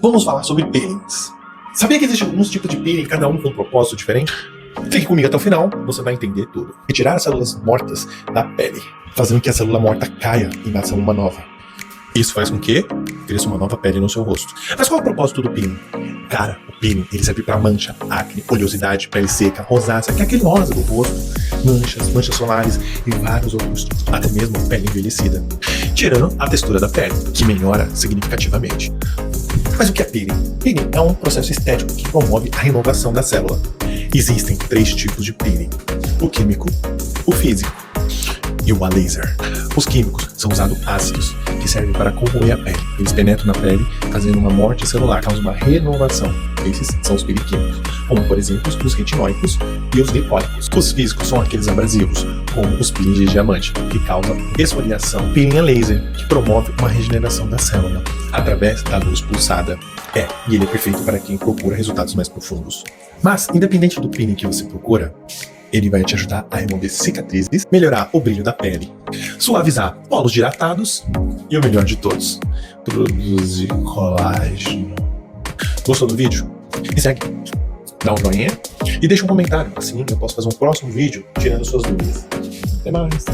Vamos falar sobre peelings. Sabia que existem alguns tipos de peeling, cada um com um propósito diferente? Fique comigo até o final, você vai entender tudo. Retirar as células mortas da pele, fazendo que a célula morta caia e nasça uma nova. Isso faz com que cresça uma nova pele no seu rosto. Mas qual é o propósito do peeling? Cara, o peeling ele serve para mancha, acne, oleosidade, pele seca, rosácea, que é aquele rosa do rosto, manchas solares e vários outros, até mesmo pele envelhecida, tirando a textura da pele, que melhora significativamente. Mas o que é peeling? Peeling é um processo estético que promove a renovação da célula. Existem 3 tipos de peeling: o químico, o físico e o a laser. Os químicos são usados ácidos, que servem para corroer a pele. Eles penetram na pele, fazendo uma morte celular, causam uma renovação. Esses são os peeling químicos, como por exemplo os retinóicos e os lipólicos. Os físicos são aqueles abrasivos, como os peelings de diamante, que causam esfoliação. Peeling a laser, que promove uma regeneração da célula através da luz pulsada. E ele é perfeito para quem procura resultados mais profundos. Mas, independente do peeling que você procura, ele vai te ajudar a remover cicatrizes, melhorar o brilho da pele, suavizar polos dilatados e o melhor de todos, produzir colágeno. Gostou do vídeo? Me segue, dá um joinha e deixa um comentário, assim eu posso fazer um próximo vídeo tirando suas dúvidas. Até mais!